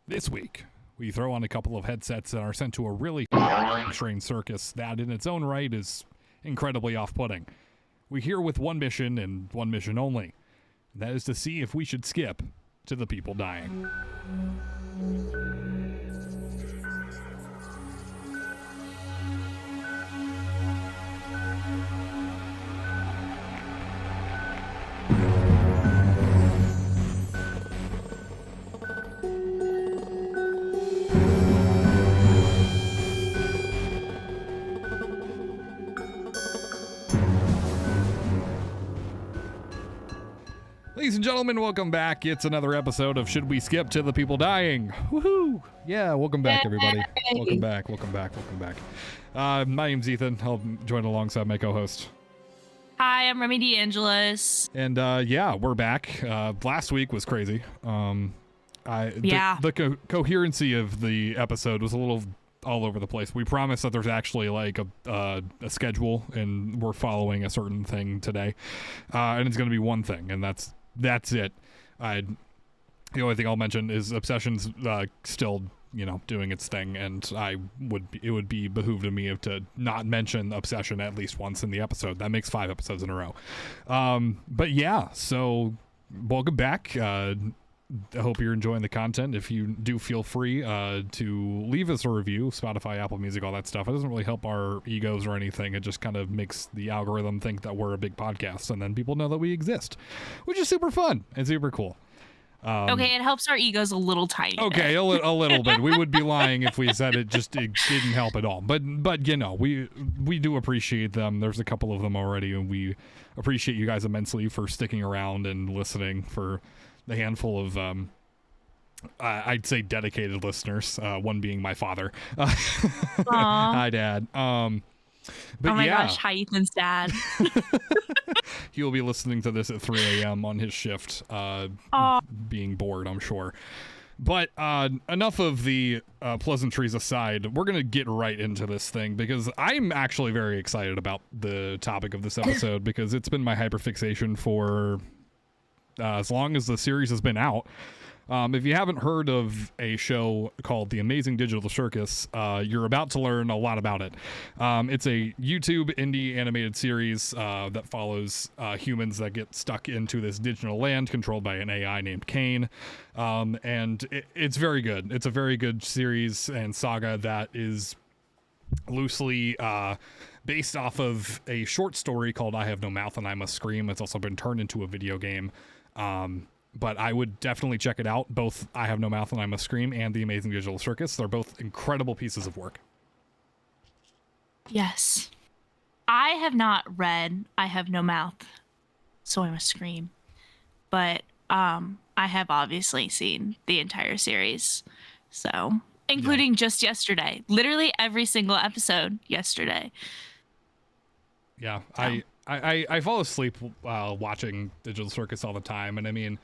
This week, we throw on a couple of headsets and are sent to a really strange circus that in its own right is incredibly off-putting. We're here with one mission and one mission only. That is to see if we should skip to the people dying. Ladies and gentlemen, welcome back. It's another episode of Should We Skip to the People Dying? Woohoo! Yeah, welcome back, everybody. Welcome back. My name's Ethan. I'll join alongside my co-host. Hi, I'm Remy DeAngelis. And yeah, we're back. Last week was crazy. The coherency of the episode was a little all over the place. We promised that there's actually like a schedule, and we're following a certain thing today. And it's going to be one thing, and that's it. The only thing I'll mention is Obsession's still, doing its thing, and it would be behooved of me to not mention Obsession at least once in the episode. That makes 5 episodes in a row. But yeah, so welcome back. I hope you're enjoying the content. If you do, feel free to leave us a review, Spotify, Apple Music, all that stuff. It doesn't really help our egos or anything. It just kind of makes the algorithm think that we're a big podcast, and then people know that we exist, which is super fun and super cool. Okay, it helps our egos a little tiny. Okay, a little bit. We would be lying if we said it didn't help at all. But we do appreciate them. There's a couple of them already, and we appreciate you guys immensely for sticking around and listening, for the handful of I'd say dedicated listeners, one being my father. Hi, Dad. But oh my yeah. gosh, hi, Ethan's dad. He will be listening to this at 3 a.m. on his shift, being bored, I'm sure. But enough of the pleasantries aside, we're going to get right into this thing, because I'm actually very excited about the topic of this episode, because it's been my hyperfixation for as long as the series has been out. If you haven't heard of a show called The Amazing Digital Circus, you're about to learn a lot about it. It's a YouTube indie animated series that follows humans that get stuck into this digital land controlled by an AI named Kane. And it's very good. It's a very good series and saga that is loosely based off of a short story called I Have No Mouth and I Must Scream. It's also been turned into a video game. But I would definitely check it out. Both I Have No Mouth and I Must Scream and The Amazing Digital Circus. They're both incredible pieces of work. Yes. I have not read I Have No Mouth, so I Must Scream. But I have obviously seen the entire series. So, including just yesterday. Literally every single episode yesterday. Yeah, so. I fall asleep watching Digital Circus all the time, and I mean,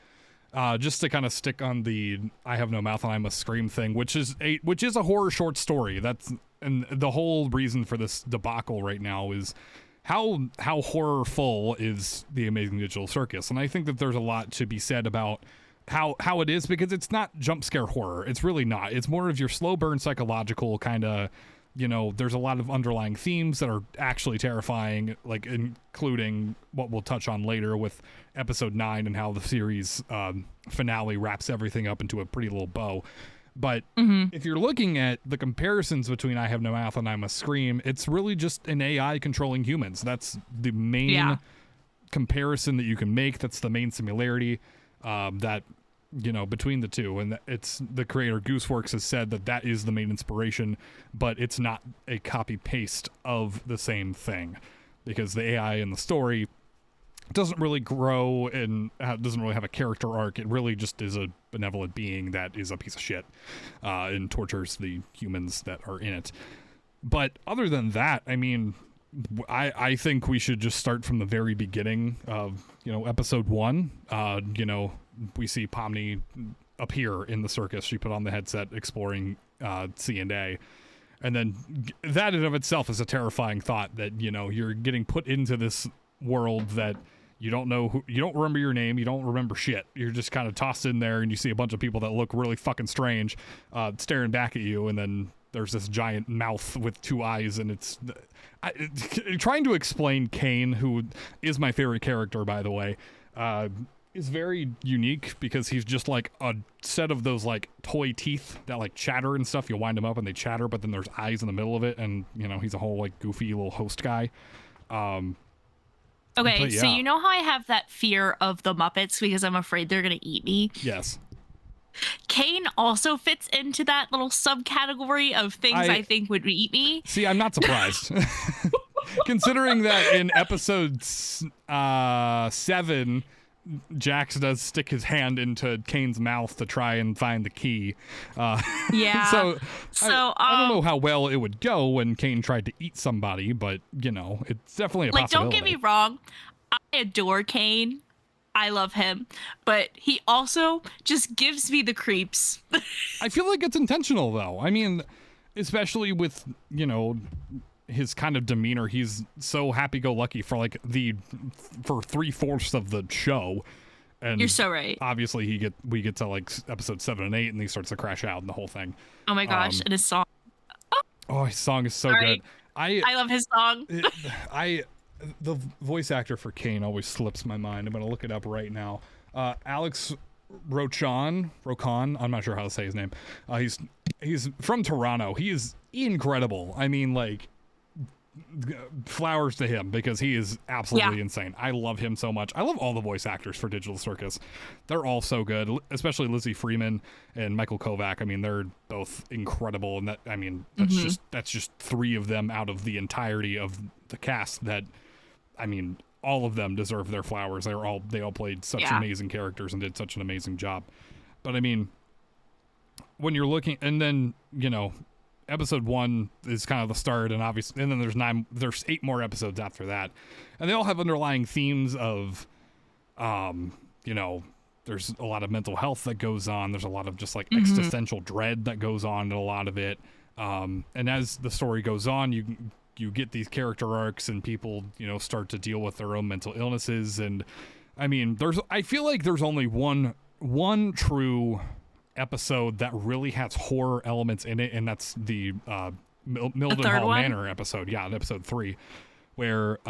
just to kind of stick on the I Have No Mouth and I Must Scream thing, which is a horror short story. And the whole reason for this debacle right now is how horrorful is The Amazing Digital Circus, and I think that there's a lot to be said about how it is, because it's not jump scare horror. It's really not. It's more of your slow burn psychological kind of. There's a lot of underlying themes that are actually terrifying, like including what we'll touch on later with episode 9 and how the series finale wraps everything up into a pretty little bow. But if you're looking at the comparisons between I Have No Mouth and I Must Scream, it's really just an AI controlling humans. That's the main comparison that you can make. That's the main similarity between the two, and it's the creator Gooseworks has said that is the main inspiration, but it's not a copy paste of the same thing, because the AI in the story doesn't really grow and doesn't really have a character arc. It really just is a benevolent being that is a piece of shit and tortures the humans that are in it. But other than that, I mean, I think we should just start from the very beginning of episode 1. We see Pomni appear in the circus. She put on the headset exploring C&A. And then that in of itself is a terrifying thought that, you're getting put into this world that, You don't know you don't remember your name. You don't remember shit. You're just kind of tossed in there, and you see a bunch of people that look really fucking strange, staring back at you, and then there's this giant mouth with 2 eyes, and trying to explain Kane, who is my favorite character, by the way, is very unique because he's just like a set of those like toy teeth that like chatter and stuff. You wind them up and they chatter, but then there's eyes in the middle of it, and he's a whole like goofy little host guy. Okay, so you know how I have that fear of the Muppets because I'm afraid they're going to eat me? Yes. Kane also fits into that little subcategory of things I think would eat me. See, I'm not surprised. Considering that in episode 7, Jax does stick his hand into Kane's mouth to try and find the key. Yeah. So I don't know how well it would go when Kane tried to eat somebody, but, it's definitely a possibility. Don't get me wrong. I adore Kane. I love him. But he also just gives me the creeps. I feel like it's intentional, though. I mean, especially with, his kind of demeanor. He's so happy-go-lucky for 3/4 of the show, and you're so right. Obviously, we get to like episode 7 and 8, and he starts to crash out and the whole thing. Oh my gosh! And his song. Oh, his song is so good. I love his song. The voice actor for Kane always slips my mind. I'm gonna look it up right now. Alex Rochan. I'm not sure how to say his name. He's from Toronto. He is incredible. I mean, like, flowers to him because he is absolutely insane. I love him so much. I love all the voice actors for Digital Circus. They're all so good, especially Lizzie Freeman and Michael Kovac. I mean, they're both incredible, and that's just 3 of them out of the entirety of the cast that, I mean, all of them deserve their flowers. They all played such amazing characters and did such an amazing job. But I mean, when you're looking, and then, episode 1 is kind of the start, and obviously, and then there's 8 more episodes after that, and they all have underlying themes of, there's a lot of mental health that goes on. There's a lot of just like existential dread that goes on in a lot of it. And as the story goes on, you get these character arcs, and people, start to deal with their own mental illnesses. And I mean, I feel like there's only one true episode that really has horror elements in it, and that's the Mildenhall Manor episode. Yeah, episode 3, where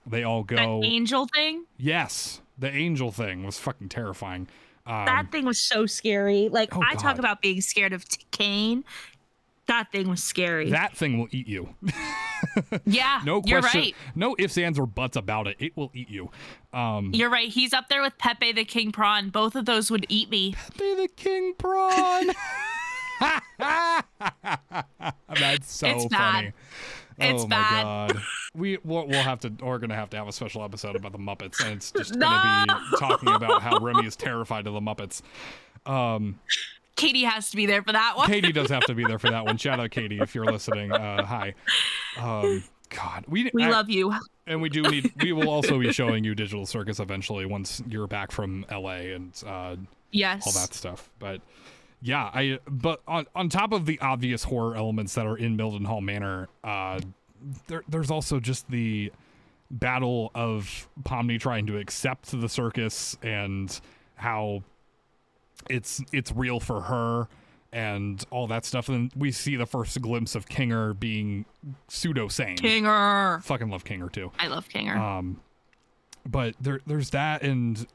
they all go. That angel thing? Yes, the angel thing was fucking terrifying. That thing was so scary. Like, talk about being scared of Kane. That thing was scary. That thing will eat you. Yeah, no question. You're right. No ifs, ands, or buts about it. It will eat you. You're right. He's up there with Pepe the King Prawn. Both of those would eat me. Pepe the King Prawn. That's so it's funny. Bad. It's my bad. God. We're gonna have to have a special episode about the Muppets, and it's just gonna be talking about how Remy is terrified of the Muppets. Katie has to be there for that one. Katie does have to be there for that one. Shout out, Katie, if you're listening. Hi. God, we love you. And we will also be showing you Digital Circus eventually once you're back from LA and yes, all that stuff. But yeah, but on top of the obvious horror elements that are in Mildenhall Manor, there's also just the battle of Pomni trying to accept the circus and how it's real for her and all that stuff. And we see the first glimpse of Kinger being pseudo sane. Kinger, fucking love Kinger too. I love Kinger. But there's that, and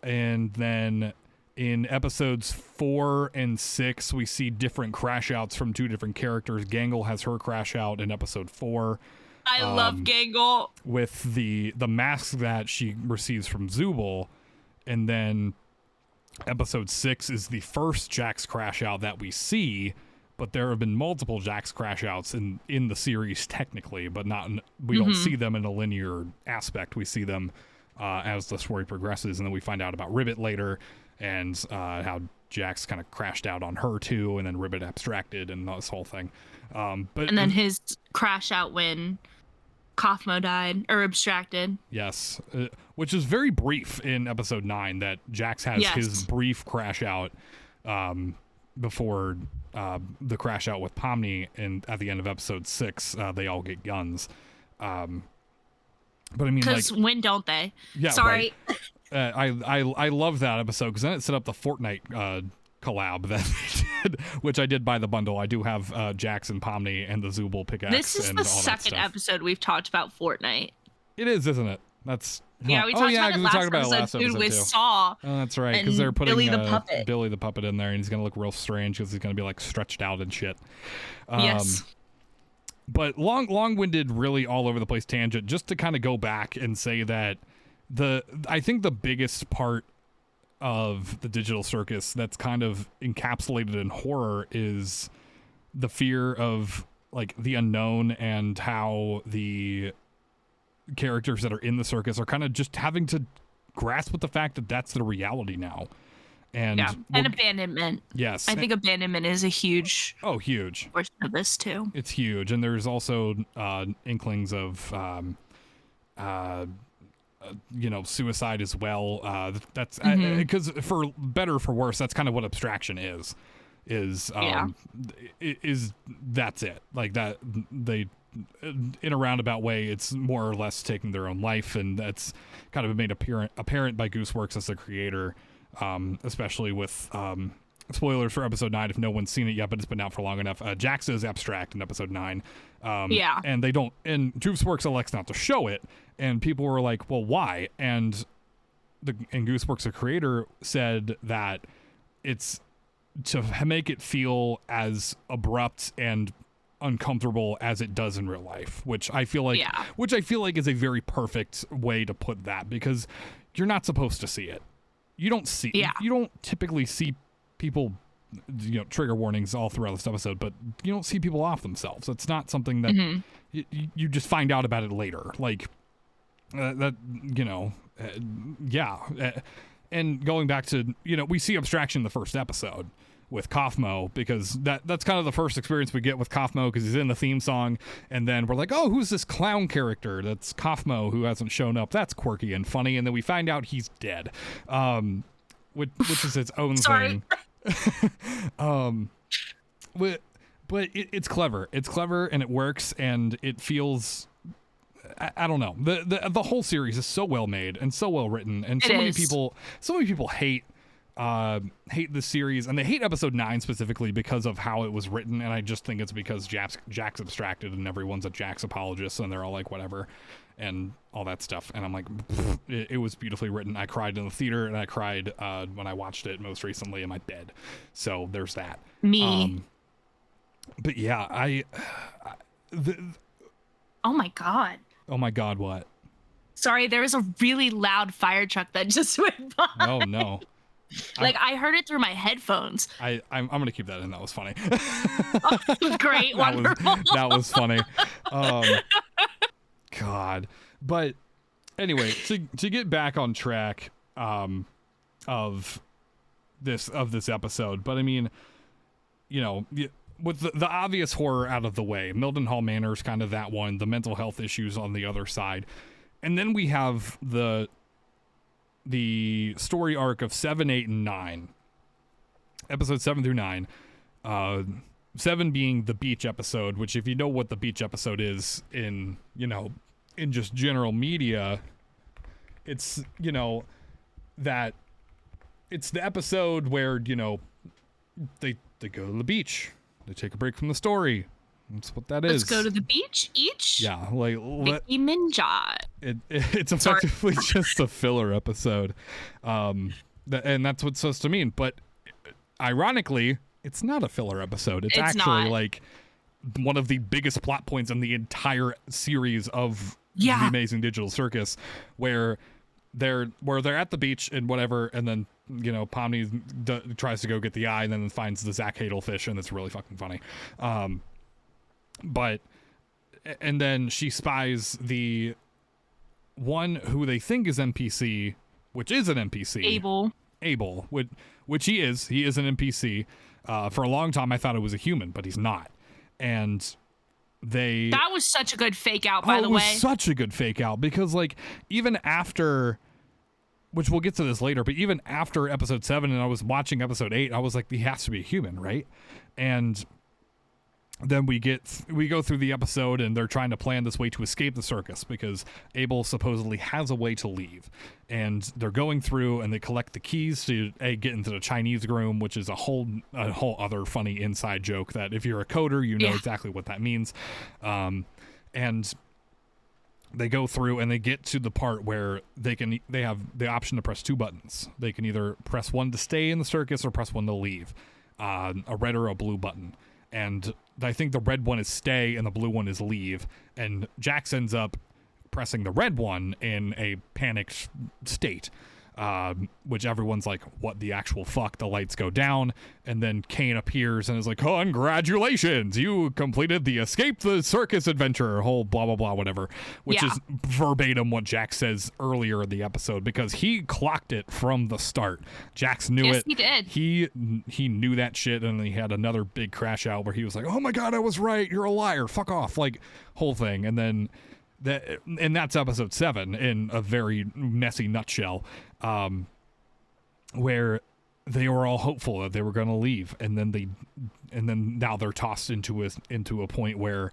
then in episodes 4 and 6 we see different crash outs from 2 different characters. Gangle has her crash out in episode 4. I love Gangle with the mask that she receives from Zubul, and then episode 6 is the first Jax crash out that we see, but there have been multiple Jax crash outs in the series technically, but we don't see them in a linear aspect. We see them as the story progresses, and then we find out about Ribbit later, and how Jax kind of crashed out on her too, and then Ribbit abstracted and this whole thing. And then his crash out when Kaufmo died, or abstracted. Yes, which is very brief in episode 9, that Jax has his brief crash out before the crash out with Pomni, and at the end of episode 6, they all get guns. But I mean, like, Because when don't they? yeah, Sorry. right. I love that episode because then it set up the Fortnite collab that they did, which I did buy the bundle. I do have Jax and Pomni and the Zooble pickaxe. This is and the all that second stuff. episode we've talked about Fortnite. It is, isn't it? That's Yeah, we talked about it last episode, dude, with too. Saw. Oh, that's right, because and they're putting Billy the puppet. Billy the puppet in there, and he's gonna look real strange because he's gonna be like stretched out and shit. Yes. But long-winded, really all over the place tangent. Just to kind of go back and say that I think the biggest part of the digital circus that's kind of encapsulated in horror is the fear of like the unknown and how the characters that are in the circus are kind of just having to grasp with the fact that that's the reality now. And abandonment. Yes. I think abandonment is a huge portion of this too. It's huge. And there's also inklings of suicide as well. That's because for better or for worse, that's kind of what abstraction is that's it. Like that they in a roundabout way, it's more or less taking their own life, and that's kind of made apparent by Gooseworks as the creator, especially with spoilers for episode 9 if no one's seen it yet, but it's been out for long enough. Jax is abstract in episode 9, and Gooseworks elects not to show it, and people were like, well, why? And Gooseworks, the creator, said that it's to make it feel as abrupt and uncomfortable as it does in real life, which I feel like is a very perfect way to put that, because you're not supposed to see it. You don't typically see people, trigger warnings all throughout this episode, but you don't see people off themselves. It's not something that you just find out about it later. Like and going back to, we see abstraction in the first episode with Kaufmo, because that's kind of the first experience we get with Kaufmo, because he's in the theme song, and then we're like, oh, who's this clown character that's Kaufmo who hasn't shown up? That's quirky and funny. And then we find out he's dead, which is its own thing. But it's clever. It's clever and it works, and it feels, I don't know. The whole series is so well made and so well written, and so many people hate the series, and they hate episode 9 specifically because of how it was written, and I just think it's because Jack's abstracted and everyone's a Jack's apologist, and they're all like whatever and all that stuff, and I'm like, it was beautifully written. I cried in the theater, and I cried when I watched it most recently in my bed, so there's that. But yeah, oh my god, what? Sorry, there was a really loud fire truck that just went by. Oh no. I heard it through my headphones. I'm gonna keep that in. That was funny. Great, wonderful. That was funny. God, but anyway, to get back on track of this episode, but I mean, with the obvious horror out of the way, Mildenhall Manor is kind of that one. The mental health issues on the other side, and then we have the story arc of 7, 8, and 9. Episodes 7 through 9. 7 being the beach episode, which, if you know what the beach episode is in just general media, it's, that it's the episode where, they go to the beach. They take a break from the story. That's what that is. Let's go to the beach each. Yeah, like Nicki Minaj. It's effectively just a filler episode, and that's what it's supposed to mean. But ironically, it's not a filler episode. It's actually not. Like one of the biggest plot points in the entire series of the Amazing Digital Circus, where they're at the beach and whatever, and then Pomni tries to go get the eye, and then finds the Zach Hadel fish, and it's really fucking funny. And then she spies the one who they think is NPC, which is an NPC. Abel, which he is. He is an NPC. For a long time, I thought it was a human, but he's not. And that was such a good fake out, by the way. It was such a good fake out, because like even after, which we'll get to this later, but even after episode 7 and I was watching episode 8, I was like, he has to be a human, right? And then we go through the episode, and they're trying to plan this way to escape the circus because Abel supposedly has a way to leave, and they're going through and they collect the keys to get into the Chinese room, which is a whole other funny inside joke that if you're a coder, you know exactly what that means. And they go through and they get to the part where they have the option to press 2 buttons. They can either press one to stay in the circus or press one to leave, a red or a blue button. And I think the red one is stay and the blue one is leave. And Jax ends up pressing the red one in a panicked state, which everyone's like, what the actual fuck? The lights go down, and then Kane appears and is like, congratulations, you completed the escape the circus adventure, whole blah blah blah whatever, which is verbatim what Jax says earlier in the episode, because he clocked it from the start. Jax knew it. He did. He knew that shit, and he had another big crash out where he was like, oh my god, I was right, you're a liar, fuck off, like whole thing. And then that's episode 7 in a very messy nutshell, where they were all hopeful that they were going to leave, and then now they're tossed into a point where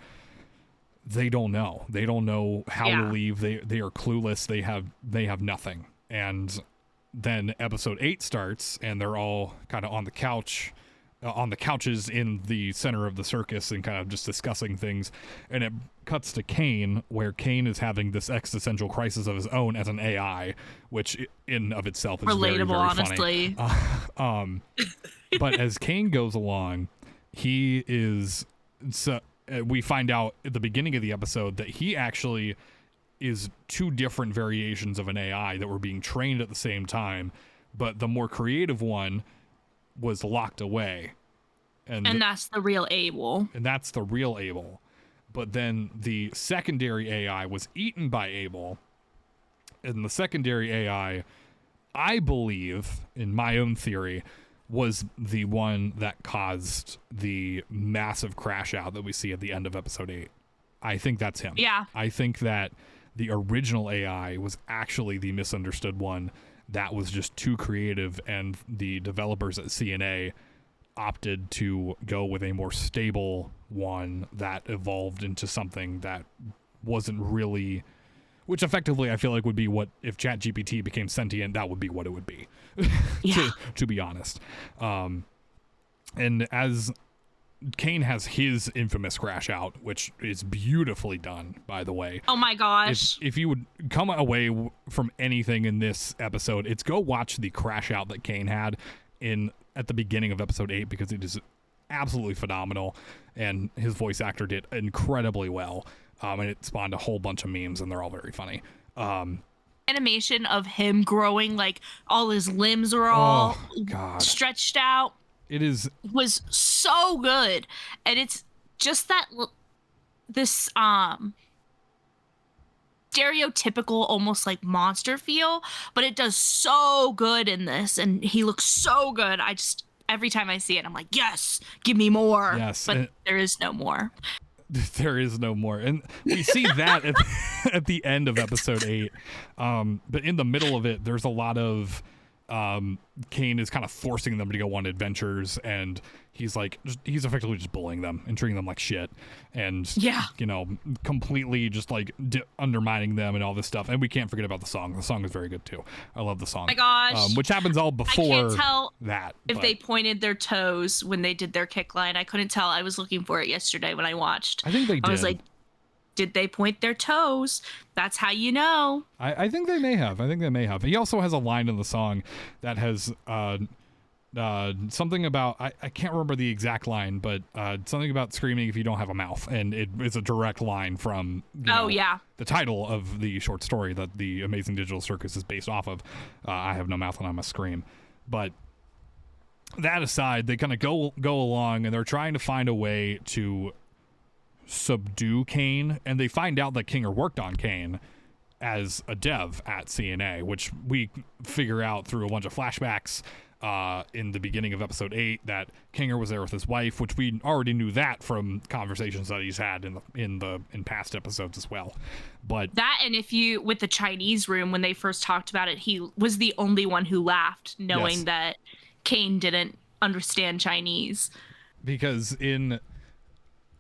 they don't know how to leave. They are clueless. They have nothing. And then episode 8 starts, and they're all kind of on the couches in the center of the circus and kind of just discussing things, and it cuts to Kane, where Kane is having this existential crisis of his own as an AI, which in of itself is relatable, very, very honestly. But as Kane goes along, we find out at the beginning of the episode that he actually is 2 different variations of an AI that were being trained at the same time, but the more creative one was locked away, and that's the real Abel. But then the secondary AI was eaten by Abel, and the secondary AI, I believe, in my own theory, was the one that caused the massive crash out that we see at the end of episode 8. I think that's him. Yeah. I think that the original AI was actually the misunderstood one that was just too creative, and the developers at CNA opted to go with a more stable one that evolved into something that wasn't really, which effectively I feel like would be what if ChatGPT became sentient, that would be what it would be. to be honest. And as Kane has his infamous crash out, which is beautifully done, by the way. Oh my gosh. If you would come away from anything in this episode, it's go watch the crash out that Kane had at the beginning of episode 8, because it is absolutely phenomenal, and his voice actor did incredibly well, and it spawned a whole bunch of memes, and they're all very funny. Animation of him growing, like all his limbs are all stretched out. Was so good, and it's just that this stereotypical, almost like monster feel, but it does so good in this, and he looks so good. Every time I see it, I'm like, yes, give me more. Yes, but there is no more. There is no more, and we see that at the end of episode 8. But in the middle of it, there's a lot of Kane is kind of forcing them to go on adventures, and he's effectively just bullying them and treating them like shit, and completely just like undermining them and all this stuff. And we can't forget about the song. The song is very good too. I love the song. Oh my gosh, which happens all before. I can't tell that if they pointed their toes when they did their kick line. I couldn't tell. I was looking for it yesterday when I watched. I think they did. I was like, did they point their toes? That's how you know. I think they may have. He also has a line in the song that has something about, I can't remember the exact line, but something about screaming if you don't have a mouth. And it is a direct line from the title of the short story that the Amazing Digital Circus is based off of. I have no mouth and I must scream. But that aside, they kind of go along, and they're trying to find a way to subdue Kane, and they find out that Kinger worked on Kane as a dev at CNA, which we figure out through a bunch of flashbacks in the beginning of episode 8 that Kinger was there with his wife, which we already knew that from conversations that he's had in past episodes as well. But that, and if you with the Chinese room, when they first talked about it, he was the only one who laughed, knowing that Kane didn't understand Chinese, because in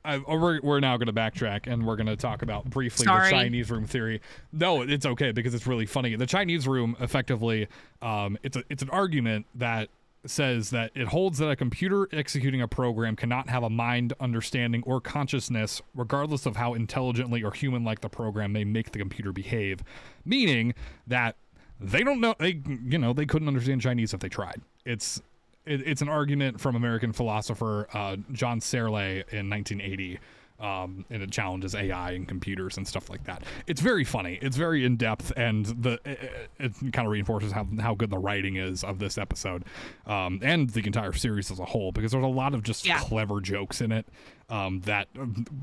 we're now going to backtrack, and we're going to talk about briefly the Chinese room theory. No, it's okay because it's really funny. The Chinese room, effectively, it's an argument that says that it holds that a computer executing a program cannot have a mind, understanding, or consciousness, regardless of how intelligently or human-like the program may make the computer behave. Meaning that they don't know, they couldn't understand Chinese if they tried. It's an argument from American philosopher John Searle in 1980. And it challenges AI and computers and stuff like that. It's very funny. It's very in depth, and it kind of reinforces how good the writing is of this episode, and the entire series as a whole, because there's a lot of just clever jokes in it that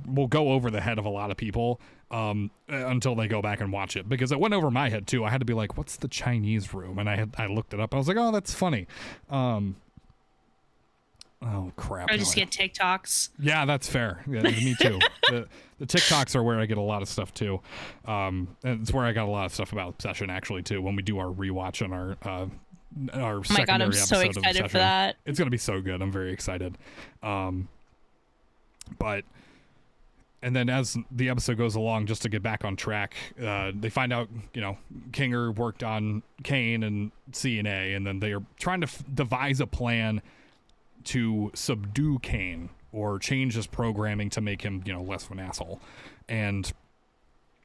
will go over the head of a lot of people until they go back and watch it, because it went over my head too. I had to be like, "What's the Chinese room?" And I looked it up. I was like, "Oh, that's funny." Oh crap! I just get TikToks. Yeah, that's fair. Yeah, me too. The TikToks are where I get a lot of stuff too, and it's where I got a lot of stuff about Obsession actually too. When we do our rewatch on our oh my god, I'm so excited for that. It's gonna be so good. I'm very excited. But and then as the episode goes along, just to get back on track, they find out Kinger worked on Kane and CNA, and then they are trying to devise a plan to subdue Kane or change his programming to make him, less of an asshole. And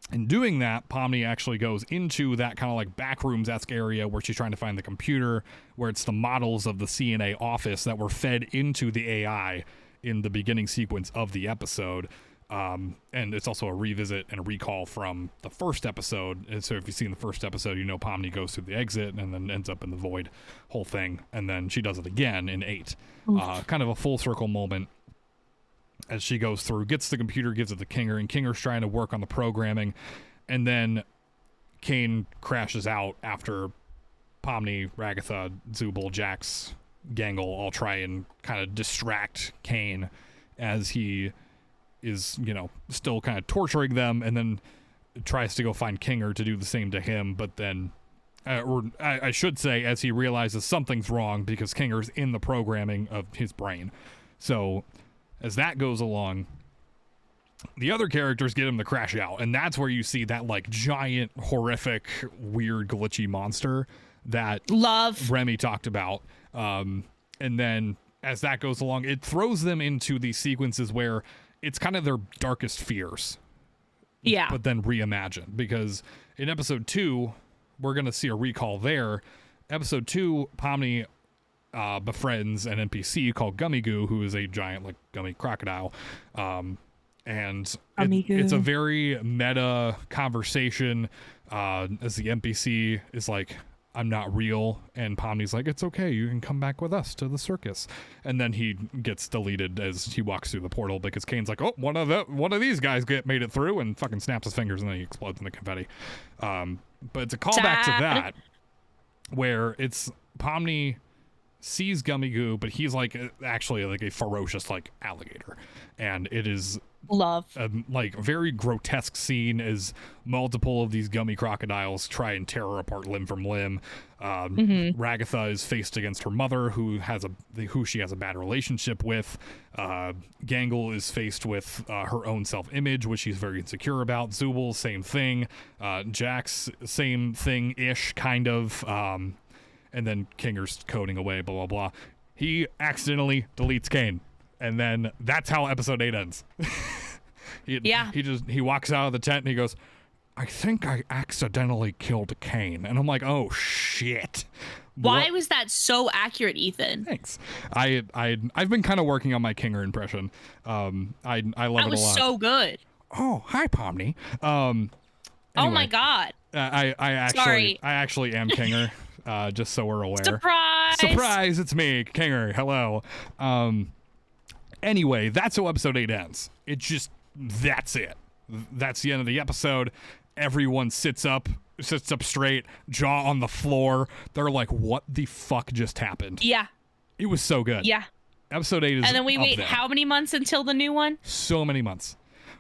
in doing that, Pomni actually goes into that kind of like backrooms-esque area where she's trying to find the computer, where it's the models of the CNA office that were fed into the AI in the beginning sequence of the episode. And it's also a revisit and a recall from the first episode. And so if you've seen the first episode, Pomni goes through the exit and then ends up in the void, whole thing. And then she does it again in 8. Kind of a full circle moment as she goes through, gets the computer, gives it to Kinger, and Kinger's trying to work on the programming. And then Kane crashes out after Pomni, Ragatha, Zubul, Jax, Gangle all try and kind of distract Kane as he is, still kind of torturing them, and then tries to go find Kinger to do the same to him. But then, I should say, as he realizes something's wrong because Kinger's in the programming of his brain. So as that goes along, the other characters get him to crash out, and that's where you see that like giant, horrific, weird, glitchy monster that Remy talked about. And then as that goes along, it throws them into these sequences where it's kind of their darkest fears. Yeah. But then reimagined, because in episode 2, we're going to see a recall there. Episode 2, Pomni befriends an NPC called Gummy Goo, who is a giant like gummy crocodile. And it's a very meta conversation as the NPC is like, "I'm not real," and Pomni's like, "It's okay, you can come back with us to the circus." And then he gets deleted as he walks through the portal because Kane's like, "Oh, one of these guys made it through," and fucking snaps his fingers, and then he explodes in the confetti. But it's a callback to that, where it's Pomni sees Gummy Goo, but he's like actually like a ferocious like alligator, and it is a like very grotesque scene as multiple of these gummy crocodiles try and tear her apart limb from limb. Ragatha is faced against her mother, who she has a bad relationship with. Gangle is faced with her own self-image, which she's very insecure about. Zubul, same thing. Jax, same thing-ish, kind of. And then Kinger's coding away, blah, blah, blah. He accidentally deletes Kane. And then that's how episode 8 ends. He walks out of the tent and he goes, "I think I accidentally killed Kane." And I'm like, oh shit. Why was that so accurate, Ethan? Thanks. I've been kind of working on my Kinger impression. I love it a lot. That was so good. Oh, hi Pomni. Anyway, oh my god. I actually am Kinger. Just so we're aware. Surprise, it's me, Kinger. Hello. Anyway, that's how episode 8 ends. That's it. That's the end of the episode. Everyone sits up straight, jaw on the floor. They're like, "What the fuck just happened?" Yeah. It was so good. Yeah. Episode 8 is And then we wait there. How many months until the new one? So many months.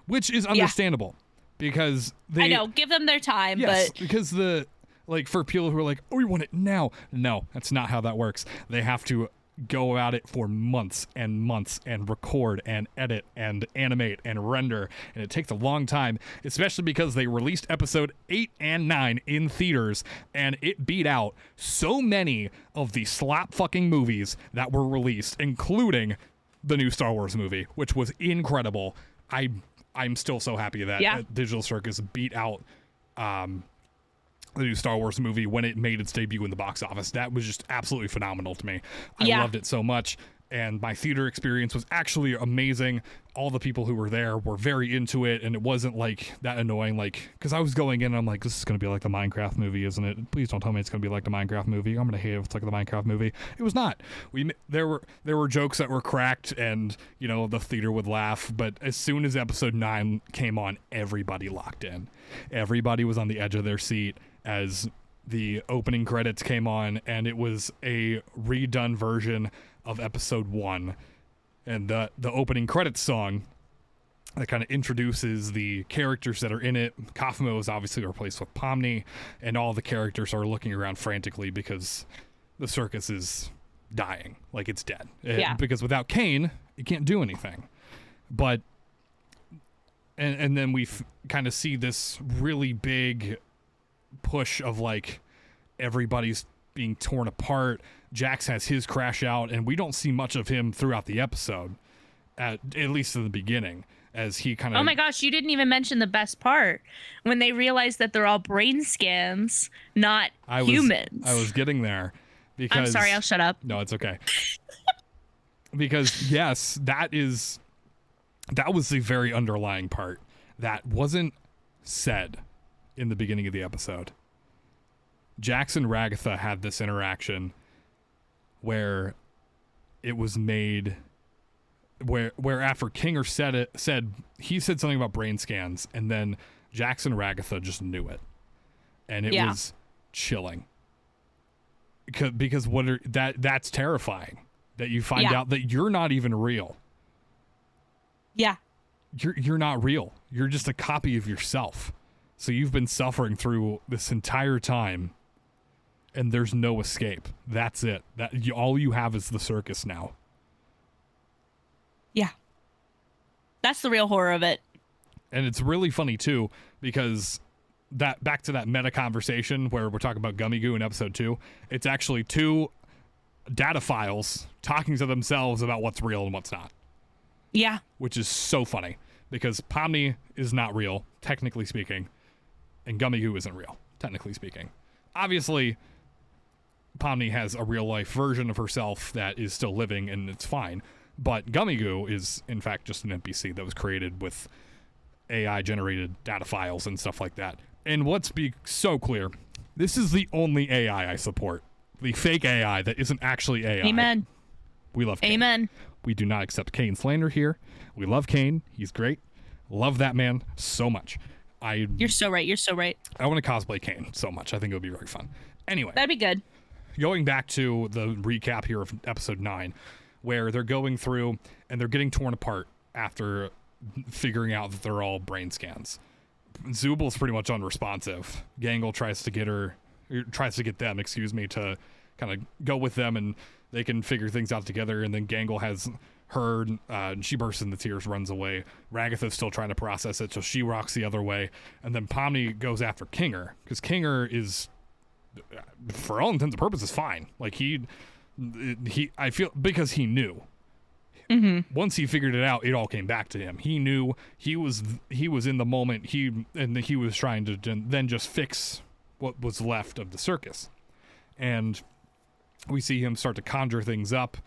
Which is understandable because I know, give them their time, yes, but because for people who are like, "Oh, we want it now." No, that's not how that works. They have to go at it for months and months and record and edit and animate and render, and it takes a long time, especially because they released episode 8 and 9 in theaters, and it beat out so many of the slap fucking movies that were released, including the new Star Wars movie, which was incredible. I'm still so happy that Digital Circus beat out the new Star Wars movie when it made its debut in the box office. That was just absolutely phenomenal to me. I loved it so much, and my theater experience was actually amazing. All the people who were there were very into it, and it wasn't like that annoying, like, because I was going in and I'm like, this is going to be like the Minecraft movie, isn't it? Please don't tell me it's going to be like the Minecraft movie. I'm going to hate it if it's like the Minecraft movie. It was not. There were jokes that were cracked, and you know, the theater would laugh, but as soon as episode 9 came on, everybody locked in. Everybody was on the edge of their seat as the opening credits came on, and it was a redone version of episode 1. And the opening credits song that kind of introduces the characters that are in it. Kafmo is obviously replaced with Pomni, and all the characters are looking around frantically because the circus is dying, like it's dead. Because without Kane, it can't do anything. But and then we kind of see this really big push of like everybody's being torn apart. Jax has his crash out, and we don't see much of him throughout the episode, at least in the beginning, as he kind of... Oh my gosh, you didn't even mention the best part. When they realize that they're all brain scans, not humans. I was getting there. Because... I'm sorry, I'll shut up. No, it's okay. Because, yes, that was the very underlying part that wasn't said in the beginning of the episode. Jax and Ragatha had this interaction where it was made where after Kinger said he said something about brain scans, and then Jax and Ragatha just knew it, and it was chilling because that's terrifying that you find out that you're not even real. You're not real. You're just a copy of yourself. So you've been suffering through this entire time, and there's no escape. That's it. All you have is the circus now. Yeah. That's the real horror of it. And it's really funny, too, because back to that meta conversation where we're talking about Gummy Goo in episode 2, it's actually 2 data files talking to themselves about what's real and what's not. Yeah. Which is so funny, because Pomni is not real, technically speaking, and Gummy Goo isn't real, technically speaking. Obviously, Pomni has a real-life version of herself that is still living, and it's fine. But Gummy Goo is, in fact, just an NPC that was created with AI-generated data files and stuff like that. And let's be so clear, this is the only AI I support. The fake AI that isn't actually AI. Amen. We love Kane. Amen. We do not accept Kane slander here. We love Kane. He's great. Love that man so much. You're so right. You're so right. I want to cosplay Kane so much. I think it would be very fun. Anyway. That'd be good. Going back to the recap here of episode 9, where they're going through and they're getting torn apart after figuring out that they're all brain scans. Zubal's pretty much unresponsive. Gangle tries to get them, to kind of go with them, and they can figure things out together, and then Gangle has her, she bursts into tears, runs away. Ragatha's still trying to process it, so she rocks the other way, and then Pomni goes after Kinger, because Kinger is, for all intents and purposes, fine. Like, I feel, because he knew. Mm-hmm. Once he figured it out, it all came back to him. He knew he was in the moment, and he was trying to then just fix what was left of the circus. And we see him start to conjure things up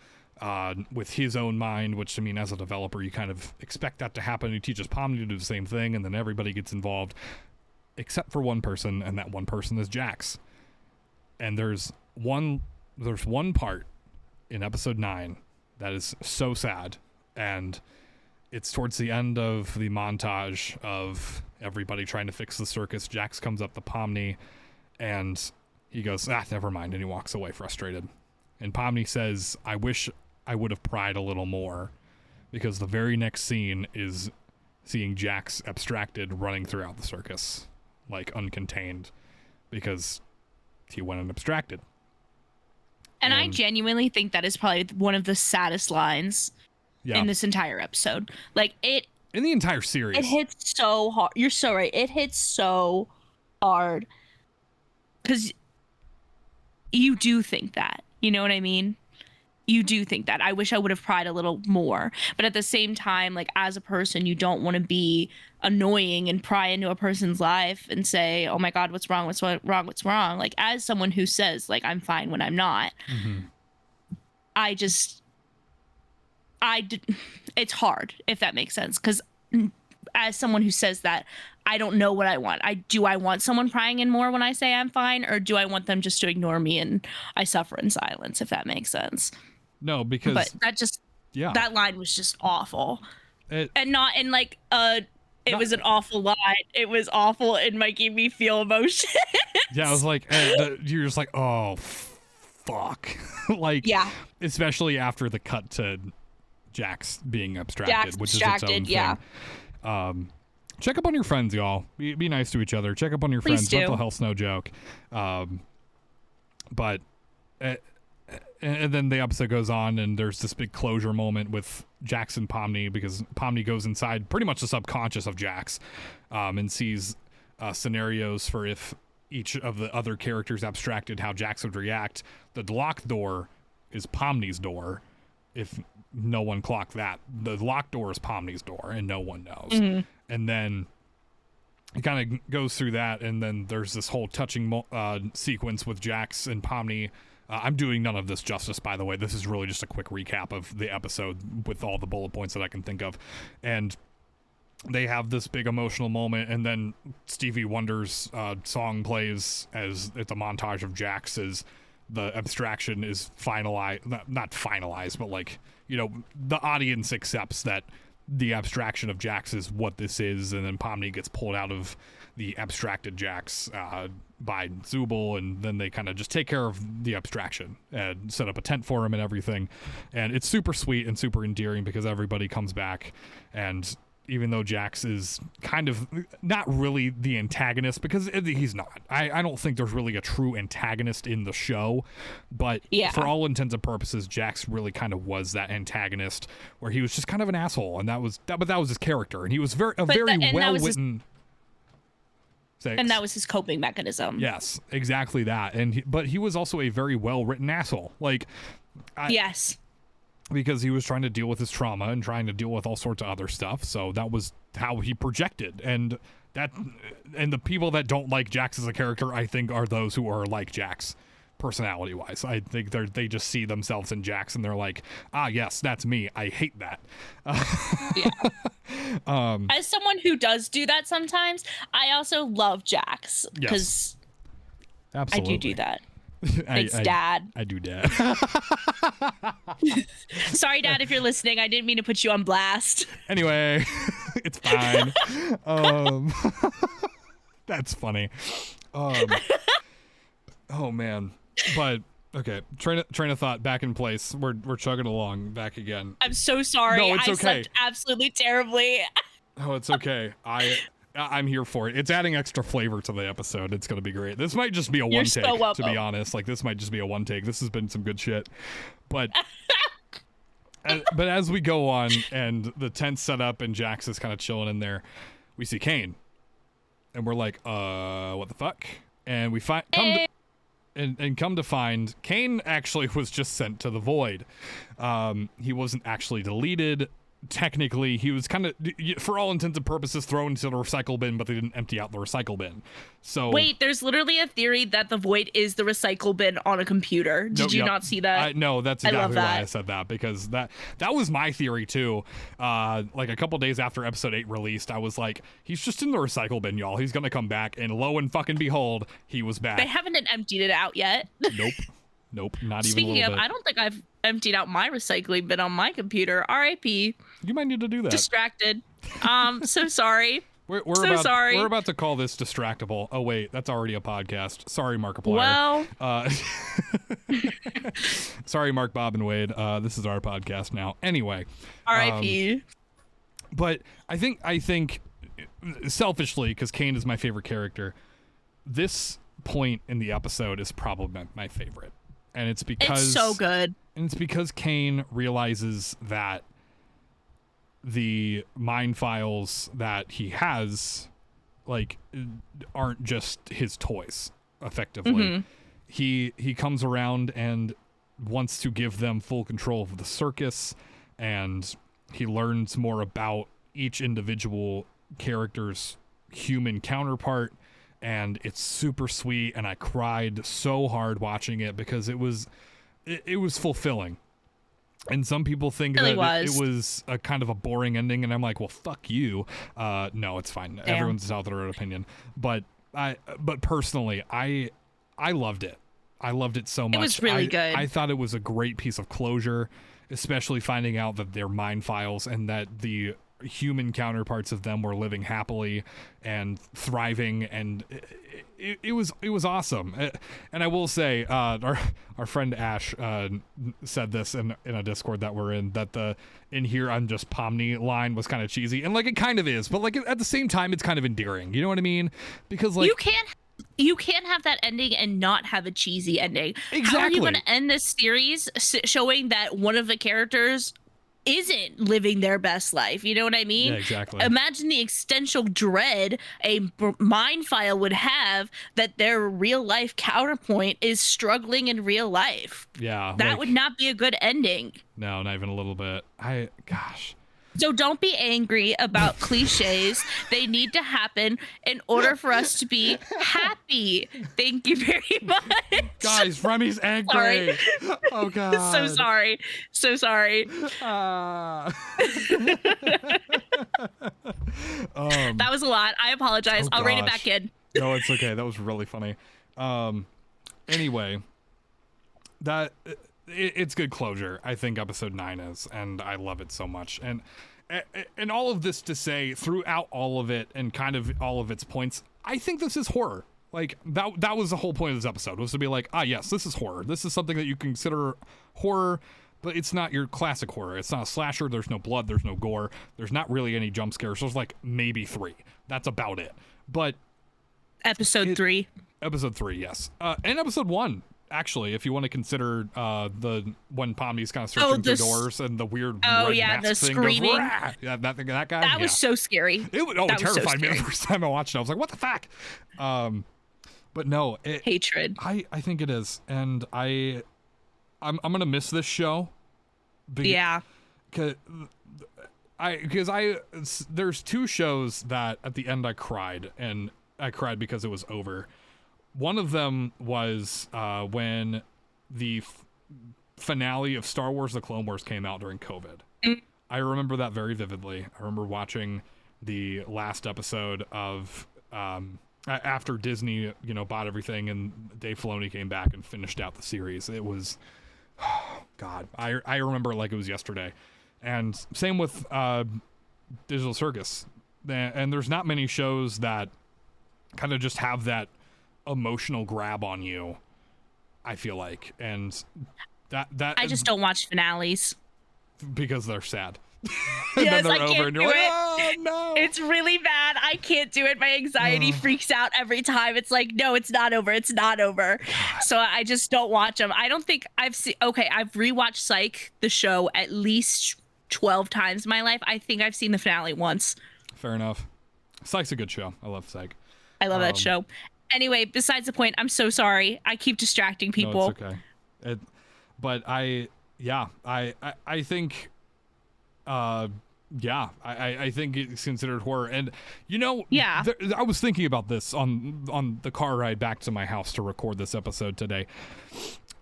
with his own mind, which, I mean, as a developer, you kind of expect that to happen. He teaches Pomni to do the same thing, and then everybody gets involved, except for one person, and that one person is Jax. And there's one part in episode 9 that is so sad, and it's towards the end of the montage of everybody trying to fix the circus. Jax comes up to Pomni, and he goes, never mind, and he walks away frustrated. And Pomni says, I wish I would have pried a little more, because the very next scene is seeing Jax abstracted running throughout the circus, like uncontained, because he went and abstracted. And I genuinely think that is probably one of the saddest lines in this entire episode. Like, in the entire series. It hits so hard. You're so right. It hits so hard. Because you do think that. You know what I mean? You do think that. I wish I would have cried a little more. But at the same time, like, as a person, you don't want to be annoying and pry into a person's life and say, oh my God, what's wrong? What's wrong? What's wrong? Like, as someone who says, like, I'm fine when I'm not, it's hard, if that makes sense. Because as someone who says that, I don't know what I want. Do I want someone prying in more when I say I'm fine, or do I want them just to ignore me and I suffer in silence, if that makes sense? No, because that line was just awful. And not in like it was an awful line. It was awful and making me feel emotion. Yeah, I was like, you're just like, oh, fuck. Like, especially after the cut to Jax being abstracted, which is its own thing. Check up on your friends, y'all. Be nice to each other. Check up on your friends. Mental health's no joke. But and then the episode goes on, and there's this big closure moment with Jax and Pomni, because Pomni goes inside pretty much the subconscious of Jax, and sees scenarios for if each of the other characters abstracted, how Jax would react. The locked door is Pomni's door. If no one clocked that, the locked door is Pomni's door, and no one knows. And then it kind of goes through that, and then there's this whole touching sequence with Jax and Pomni. I'm doing none of this justice, by the way. This is really just a quick recap of the episode with all the bullet points that I can think of. And they have this big emotional moment, and then Stevie Wonder's song plays as it's a montage of Jax as the abstraction is finalized. Not finalized, but like, you know, the audience accepts that the abstraction of Jax is what this is, and then Pomni gets pulled out of the abstracted Jax by Zubul, and then they kind of just take care of the abstraction and set up a tent for him and everything. And it's super sweet and super endearing because everybody comes back, and even though Jax is kind of not really the antagonist, because he's not. I don't think there's really a true antagonist in the show, but for all intents and purposes, Jax really kind of was that antagonist where he was just kind of an asshole, and that was his character, and he was very well-written. And that was his coping mechanism. Yes, exactly that. But he was also a very well-written asshole. Like, yes. Because he was trying to deal with his trauma and trying to deal with all sorts of other stuff. So that was how he projected. And the people that don't like Jax as a character, I think, are those who are like Jax personality-wise. I think they just see themselves in Jax and they're like, yes, that's me. I hate that. As someone who does do that sometimes, I also love Jax. Because I do that. Thanks, Dad. I do, Dad. Sorry, Dad, if you're listening. I didn't mean to put you on blast. Anyway, it's fine. That's funny. Oh man. But okay, train of thought back in place. We're chugging along back again. I'm so sorry. No, it's okay. I slept absolutely terribly. Oh, it's okay. I'm here for it. It's adding extra flavor to the episode. It's gonna be great. This might just be a one take, to be honest. Like, this might just be a one take. This has been some good shit. But but as we go on and the tent's set up and Jax is kind of chilling in there, we see Kane, and we're like, what the fuck? And we come to find Kane actually was just sent to the void. He wasn't actually deleted. Technically, he was kind of, for all intents and purposes, thrown into the recycle bin, but they didn't empty out the recycle bin. So wait, there's literally a theory that the void is the recycle bin on a computer. Did you not see that? No, that's exactly why I said that, because that was my theory too. Like a couple days after episode 8 released, I was like, he's just in the recycle bin, y'all. He's gonna come back, and lo and fucking behold, he was back. They haven't emptied it out yet. Nope, not even a little bit. Speaking of, I don't think I've emptied out my recycling bin on my computer. R.I.P. You might need to do that. Distracted. So sorry. We're about to call this Distractable. Oh wait, that's already a podcast. Sorry, Markiplier. Well. Sorry, Mark, Bob, and Wade. This is our podcast now. Anyway. R.I.P. But I think selfishly, because Kane is my favorite character, this point in the episode is probably my favorite. And it's because it's so good. And it's because Kane realizes that the mind files that he has, like, aren't just his toys, effectively. Mm-hmm. He comes around and wants to give them full control of the circus, and he learns more about each individual character's human counterpart, and it's super sweet, and I cried so hard watching it because it was fulfilling. And some people think that it was a kind of a boring ending, and I'm like, well, fuck you. No, it's fine. Damn. Everyone's out their own opinion. But personally, I loved it. I loved it so much. It was really good. I thought it was a great piece of closure, especially finding out that they're mind files and that the human counterparts of them were living happily and thriving, and it was awesome. And I will say, our friend Ash said this in a Discord that we're in, that the "in here I'm just Pomni" line was kind of cheesy, and like it kind of is, but like at the same time it's kind of endearing. You know what I mean? Because like you can't have that ending and not have a cheesy ending. Exactly. How are you going to end this series showing that one of the characters isn't living their best life? You know what I mean? Yeah, exactly. Imagine the existential dread a mind file would have that their real life counterpoint is struggling in real life. Yeah. That would not be a good ending. No, not even a little bit. Gosh. So don't be angry about cliches. They need to happen in order for us to be happy. Thank you very much. Guys, Remy's angry. Sorry. Oh, God. So sorry. So sorry. That was a lot. I apologize. I'll rein it back in. No, it's okay. That was really funny. Anyway, it's good closure. I think episode 9 is, and I love it so much. And all of this to say, throughout all of it and kind of all of its points, I think this is horror. Like that was the whole point of this episode, was to be like, yes, this is horror. This is something that you consider horror, but it's not your classic horror. It's not a slasher. There's no blood. There's no gore. There's not really any jump scares. There's like maybe 3. That's about it. But episode 3, yes. And episode 1. Actually, if you want to consider the when Pomni's kind of searching through doors and the weird red mask the thing screaming. goes, yeah, that guy. That was so scary. It terrified me the first time I watched it. I was like, what the fuck? But no, hatred. I think it is, and I'm gonna miss this show. Yeah. Because there's 2 shows that at the end I cried, and I cried because it was over. One of them was when the finale of Star Wars: The Clone Wars came out during COVID. I remember that very vividly. I remember watching the last episode of after Disney, bought everything and Dave Filoni came back and finished out the series. It was, God, I remember it like it was yesterday. And same with Digital Circus. And there's not many shows that kind of just have that emotional grab on you, I feel like. And that I just don't watch finales because they're sad. Yes, and then they're I can't over and you're do like, it. oh no, it's really bad. I can't do it. My anxiety freaks out every time. It's like, no, it's not over. It's not over. God. So I just don't watch them. I don't think I've seen. Okay, I've rewatched Psych, the show, at least 12 times in my life. I think I've seen the finale once. Fair enough. Psych's a good show. I love Psych. I love that show. Anyway, besides the point, I'm so sorry. I keep distracting people. No, it's okay. But I think, I think it's considered horror. And, I was thinking about this on the car ride back to my house to record this episode today.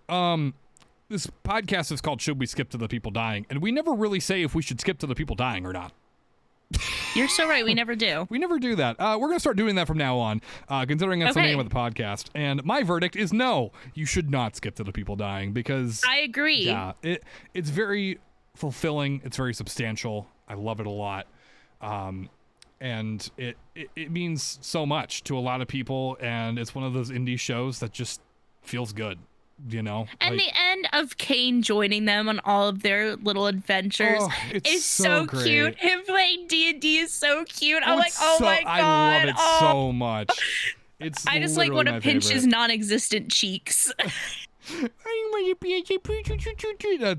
This podcast is called Should We Skip to the People Dying? And we never really say if we should skip to the people dying or not. You're so right. We never do. We never do that. We're going to start doing that from now on, considering that's the name of the podcast. And my verdict is no, you should not skip to the people dying, because I agree. Yeah, it's very fulfilling. It's very substantial. I love it a lot. And it means so much to a lot of people. And it's one of those indie shows that just feels good. And the end of Kane joining them on all of their little adventures is so cute. Him playing D&D is so cute. I'm like, oh my God. I love it so much. I just like want to pinch his non-existent cheeks.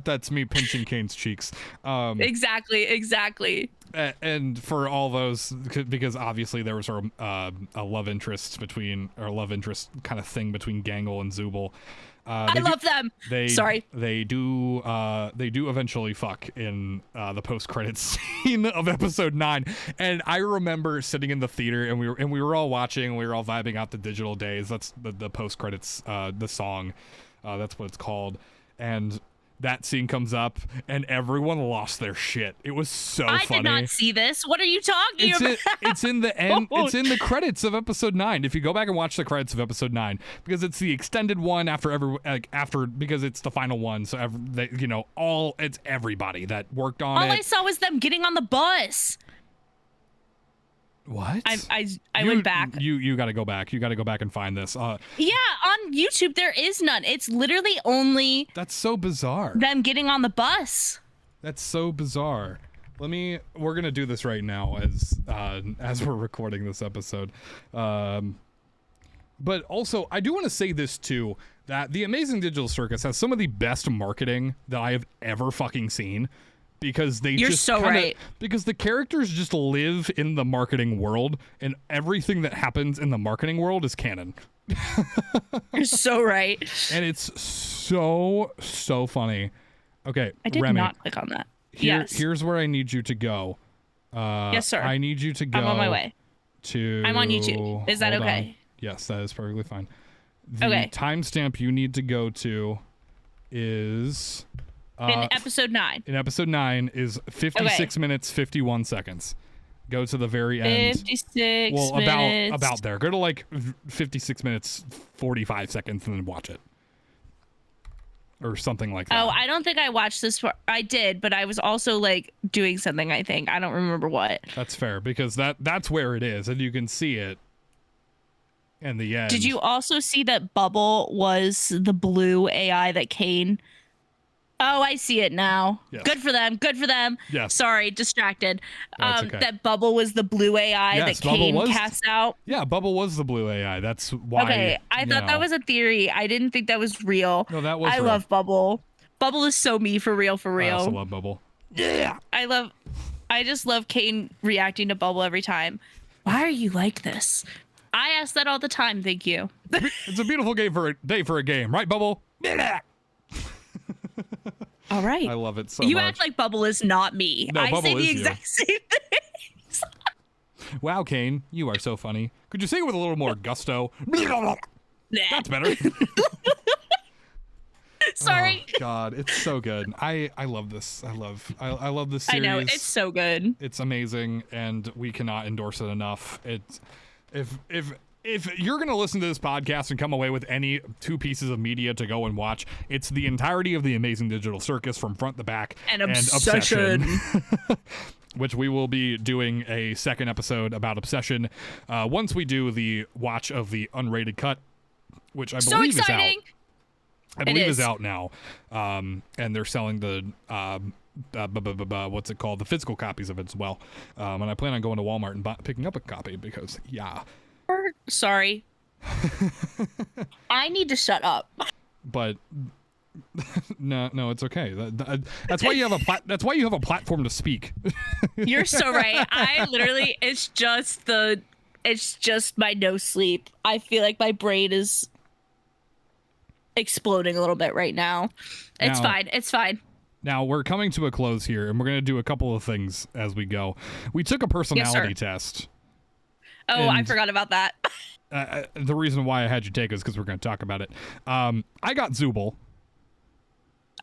That's me pinching Kane's cheeks. Exactly. And for all those, because obviously there was sort of a love interest kind of thing between Gangle and Zubul. I love them. They do eventually fuck in the post-credits scene of episode 9, and I remember sitting in the theater and we were all watching, we were all vibing out the Digital Days. That's the post-credits, the song, that's what it's called, and that scene comes up and everyone lost their shit. It was so funny. I did not see this. What are you talking about? It's in the end. It's in the credits of episode 9. If you go back and watch the credits of episode 9, because it's the extended one because it's the final one. So it's everybody that worked on it. All I saw was them getting on the bus. What? I went back. You got to go back. You got to go back and find this. Yeah, on YouTube there is none. It's literally only. That's so bizarre. Them getting on the bus. That's so bizarre. We're gonna do this right now as we're recording this episode. But also, I do want to say this too, that the Amazing Digital Circus has some of the best marketing that I have ever fucking seen. Because because the characters just live in the marketing world, and everything that happens in the marketing world is canon. You're so right. And it's so funny. Okay, I did Remy, not click on that. Here's where I need you to go. Yes, sir. I need you to go. I'm on my way. I'm on YouTube. Is that okay? Yes, that is perfectly fine. The timestamp you need to go to is... in episode 9. In episode 9 is 56 minutes, 51 seconds. Go to the very end. 56 minutes. About there. Go to like 56 minutes, 45 seconds and then watch it. Or something like that. Oh, I don't think I watched this. I did, but I was also like doing something, I think. I don't remember what. That's fair, because that's where it is, and you can see it in the end. Did you also see that Bubble was the blue AI that Kane... Oh, I see it now. Yes. Good for them. Yes. Sorry, distracted. Okay. That Bubble was the blue AI that Kane cast out. Yeah, Bubble was the blue AI. That's why. Okay, I thought that was a theory. I didn't think that was real. No, that was I real. love Bubble. Bubble is so me for real. I also love Bubble. Yeah. I just love Kane reacting to Bubble every time. Why are you like this? I ask that all the time. Thank you. It's a beautiful day for a game, right, Bubble? All right. I love it so much. You act like Bubble is not me. No, I Bubble say the is exact same things. Wow, Kane, you are so funny. Could you say it with a little more gusto? That's better. Sorry. Oh, God, it's so good. I love this. I love this series. I know, it's so good. It's amazing, and we cannot endorse it enough. It's if you're going to listen to this podcast and come away with any 2 pieces of media to go and watch, it's the entirety of the Amazing Digital Circus from front to back and Obsession. Which we will be doing a second episode about Obsession once we do the watch of the unrated cut, which I believe is out. I believe is out now. And they're selling the what's it called? The physical copies of it as well. And I plan on going to Walmart and picking up a copy because, yeah. Sorry. I need to shut up. But no, it's okay. That's why you have that's why you have a platform to speak. You're so right. I literally, it's just my no sleep. I feel like my brain is exploding a little bit right now. It's fine. Now we're coming to a close here, and we're going to do a couple of things as we go. We took a personality test. Oh, I forgot about that. The reason why I had you take is because we're going to talk about it. I got Zubul.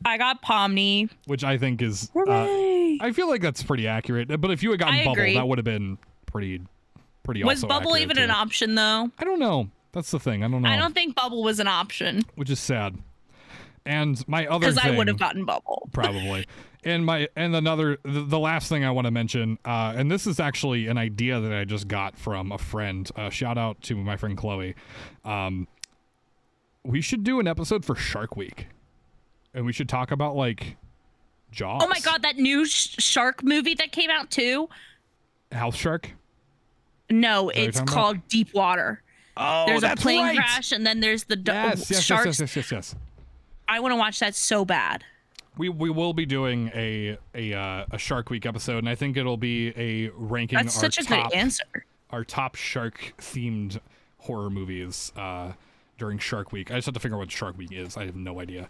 I got Pomni. Which I think is... I feel like that's pretty accurate. But if you had gotten Bubble, that would have been pretty Was Bubble even an option, though? I don't know. That's the thing. I don't know. I don't think Bubble was an option. Which is sad. And my other thing... Because I would have gotten Bubble. Probably. The last thing I want to mention, and this is actually an idea that I just got from a friend. Shout out to my friend Chloe. We should do an episode for Shark Week, and we should talk about like Jaws. Oh my God, that new shark movie that came out too. House Shark? No, it's called Deep Water. Oh, there's that's a plane right. crash, and then there's the sharks. Yes. I want to watch that so bad. We will be doing a Shark Week episode, and I think it'll be a ranking. That's such a good answer. Our top shark themed horror movies during Shark Week. I just have to figure out what Shark Week is. I have no idea.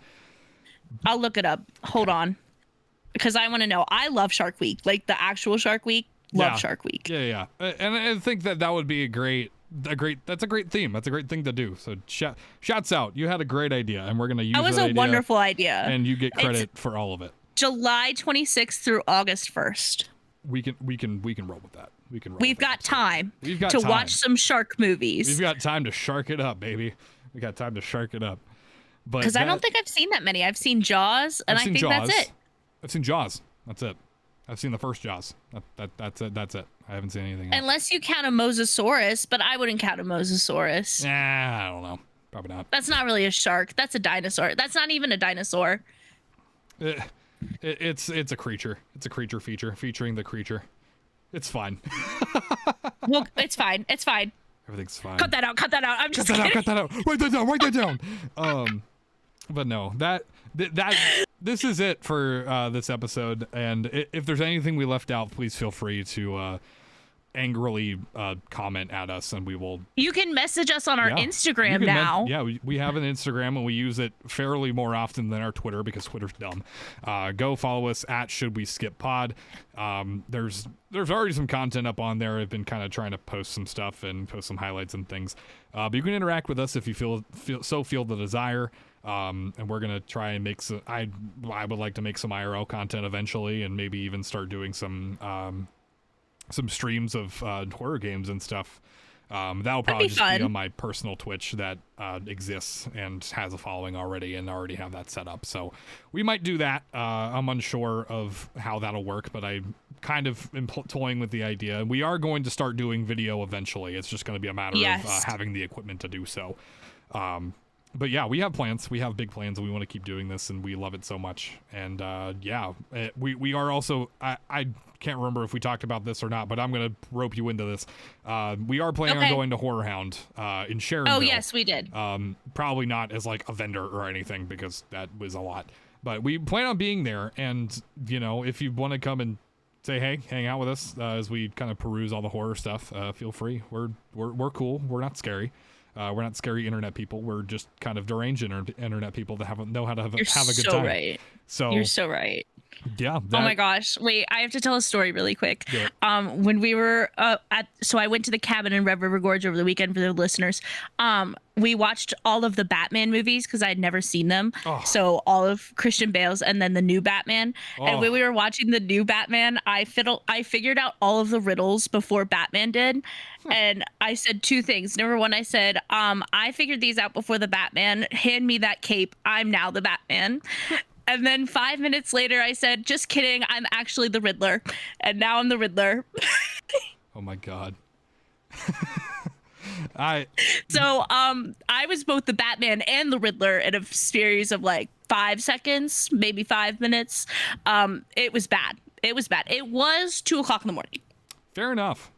I'll look it up. Hold on, because I want to know. I love Shark Week, like the actual Shark Week. Love Shark Week. Yeah. And I think that would be that's a great theme. That's a great thing to do. So shouts out. You had a great idea, and we're gonna use that. Was a wonderful idea, and you get credit for all of it. July 26th through August 1st. We can roll with that. We've got time to watch some shark movies. We've got time to shark it up, baby. We got time to shark it up. But because I don't think I've seen that many. I've seen Jaws, and I think that's it. I've seen Jaws. That's it. I've seen the first Jaws. That's it. That's it. I haven't seen anything else. Unless you count a Mosasaurus, but I wouldn't count a Mosasaurus. I don't know. Probably not. That's not really a shark. That's a dinosaur. That's not even a dinosaur. It's a creature. It's a creature featuring the creature. It's fine. Well, it's fine. It's fine. Everything's fine. Cut that out. I'm just kidding. Cut that out. Write that down. But no, this is it for this episode. And if there's anything we left out, please feel free to angrily comment at us, and we will. You can message us on our Instagram now. We have an Instagram, and we use it fairly more often than our Twitter because Twitter's dumb. Go follow us at Should We Skip Pod. There's already some content up on there. I've been kind of trying to post some stuff and post some highlights and things. But you can interact with us if you feel the desire. And we're gonna try and make some. I would like to make some IRL content eventually, and maybe even start doing some streams of horror games and stuff. That'll probably just be on my personal Twitch that exists and has a following already, and already have that set up. So we might do that. I'm unsure of how that'll work, but I kind of am toying with the idea. We are going to start doing video eventually. It's just going to be a matter of having the equipment to do so. But yeah, we have plans. We have big plans, and we want to keep doing this, and we love it so much. And we are also. I can't remember if we talked about this or not, but I'm gonna rope you into this. We are planning on going to Horror Hound in Sharonville. Oh yes, we did. Probably not as like a vendor or anything because that was a lot, but we plan on being there. And if you want to come and say hey, hang out with us as we kind of peruse all the horror stuff, feel free. We're cool. We're not scary. We're not scary internet people. We're just kind of deranged internet people that know how to have a good time. Right. So you're so right. Yeah. Oh my gosh. Wait, I have to tell a story really quick. When we were so I went to the cabin in Red River Gorge over the weekend for the listeners. We watched all of the Batman movies because I'd never seen them. So all of Christian Bale's and then the new Batman. And when we were watching the new Batman, I figured out all of the riddles before Batman did. And I said two things. Number one, I said, I figured these out before the Batman. Hand me that cape. I'm now the Batman. And then 5 minutes later, I said, just kidding. I'm actually the Riddler. And now I'm the Riddler. Oh, my God. So I was both the Batman and the Riddler in a series of like 5 seconds, maybe 5 minutes. It was bad. It was 2:00 in the morning. Fair enough.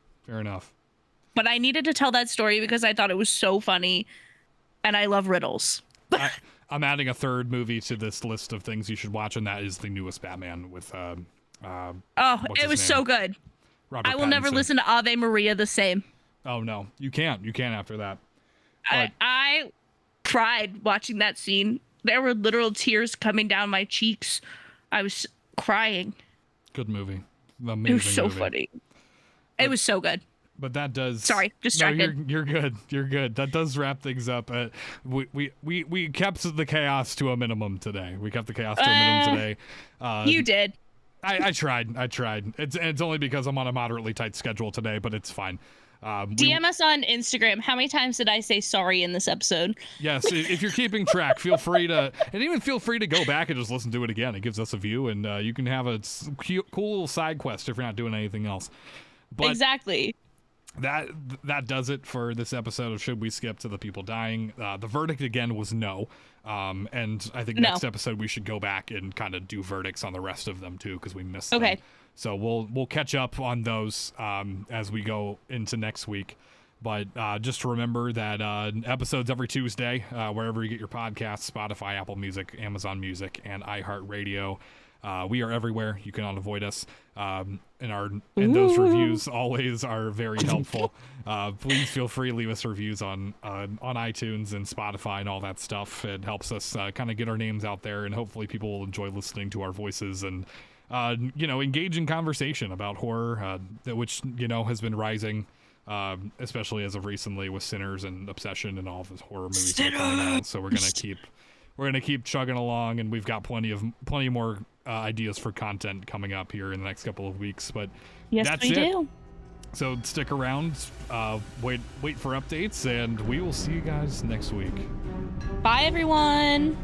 But I needed to tell that story because I thought it was so funny. And I love riddles. I'm adding a third movie to this list of things you should watch, and that is the newest Batman with it was so good. Robert I will Pattinson. Never listen to Ave Maria the same. Oh no, you can't after that. I cried watching that scene. There were literal tears coming down my cheeks. I was crying. Good movie. Amazing. It was so movie. Funny. It was so good. But that does. Sorry, distracted. No, you're good. You're good. That does wrap things up. We kept the chaos to a minimum today. You did. I tried. It's only because I'm on a moderately tight schedule today, but it's fine. DM us on Instagram. How many times did I say sorry in this episode? Yes, if you're keeping track, feel free to go back and just listen to it again. It gives us a view, and you can have a cool little side quest if you're not doing anything else. But exactly. That does it for this episode of Should We Skip to the People Dying. The verdict again was no. And I think next episode we should go back and kind of do verdicts on the rest of them too, because we missed them. So we'll catch up on those as we go into next week. But just to remember that episodes every Tuesday, wherever you get your podcasts, Spotify, Apple Music, Amazon Music, and iHeartRadio. We are everywhere. You cannot avoid us. And those reviews always are very helpful. Please feel free to leave us reviews on iTunes and Spotify and all that stuff. It helps us kind of get our names out there, and hopefully people will enjoy listening to our voices and engage in conversation about horror, which has been rising. Especially as of recently with Sinners and Obsession and all of the horror movies that are coming out. So we're gonna keep chugging along, and we've got plenty more ideas for content coming up here in the next couple of weeks. But yes, that's we it. do. So stick around, wait for updates, and we will see you guys next week. Bye, everyone.